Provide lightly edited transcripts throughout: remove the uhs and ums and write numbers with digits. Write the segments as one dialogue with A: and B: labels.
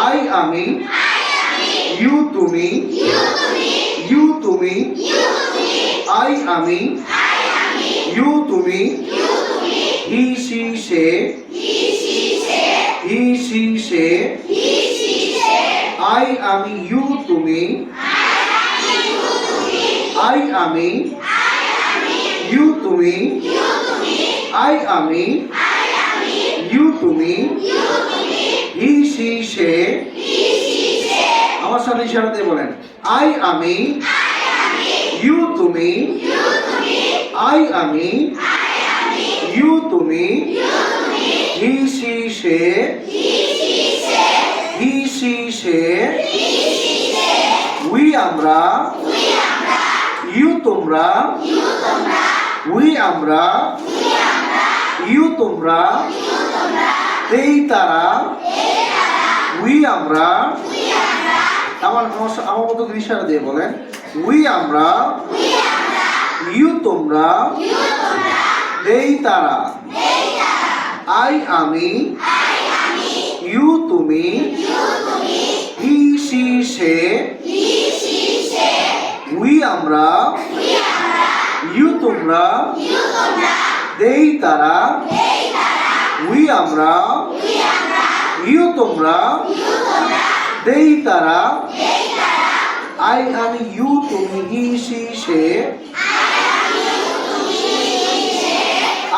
A: I আমি, you তুমি, you তুমি, আই আমি, ইউ তুমি, he she say, he she say, I আমি, ইউ তুমি, আই আমি, ইউ তুমি, আই আমি, ইউ তুমি, হি সি সে। আমার সাথে ইশারা দিয়ে বলেন, আই আমি, ইউ তুমি, আই আমি, ইউ তুমি, he she say, he she say, we আমরা, ইউ তোমরা, উই আমরা, ইউ তোমরা, এই তারা, উই আমরা। আমার মতো ইশারা দিয়ে বলেন, উই আমরা, ইউ তোমরা, এই তারা, আই আমি, ইউ তুমি, হি সি সে, উই আমরা, ইউ তোমরা, এই তারা, উই আমরা, ইউ তোমরা, এই তারা, আই আমি, ইউ তুমি, হি সি সে,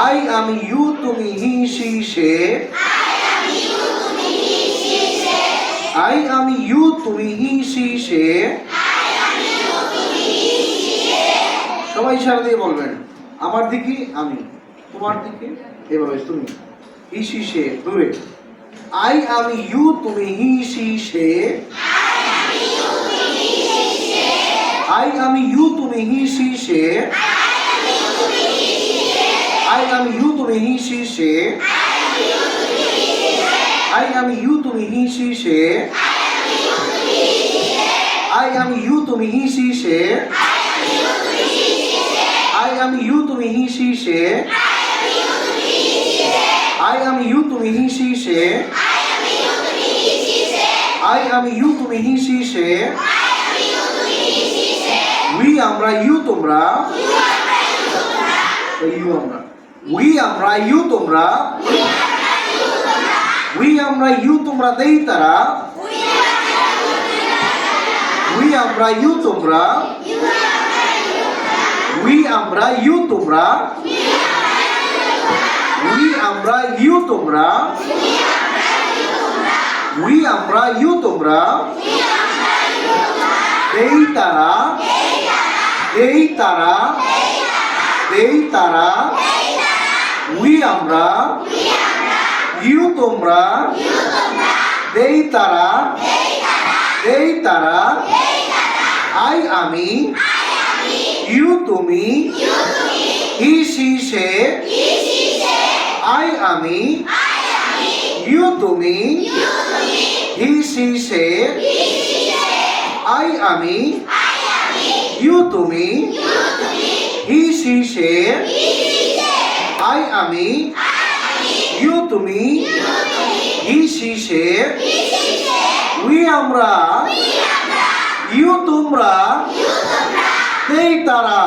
A: আই আমি, ইউ তুমি, হি সি সে, আই আমি, ইউ তুমি, হি সি সে। সবাই ইশারা দিয়ে বলবেন, আমার দিকে আমি, তোমার দিকে এভাবে তুমি, হি সি সে দূরে, আই আমি, ইউ তুমি, হি সি সে, আই আমি, ইউ তুমি, হি সি সে, আই আমি, ইউ তুমি, হি সি সে, আই আমি, ইউ তুমি, হি সি সে, আই আমি, ইউ তুমি, হি সি সে, আই আমি, ইউ তুমি, হি সি সে, আই আমি, ইউ তুমি, হি সি সে, আই আমি, ইউ তুমি, হি সি সে, উই আমরা, ইউ তোমরা, ইউ আমরা, উই আমরা, ইউ তোমরা, উই আমরা, ইউ তোমরা, দেই তারা, উই আমরা, ইউ তোমরা, উই আমরা, ইউ তোমরা, উই আমরা, ইউ তোমরা, উই আমরা, ইউ তোমরা, এই তারা, এই তারা, এই তারা, উই আমরা, ইউ তোমরা, এই তারা, এই তারা, আই আমি, ইউ তুমি, হি সি সে, আই আমি, ইউ তুমি, হি সি সে, আই আমি, ইউ তুমি, হি সি সে, আই আমি, ইউ তুমি, হি সি সে, উই আমরা, ইউ তোমরা, এই তারা।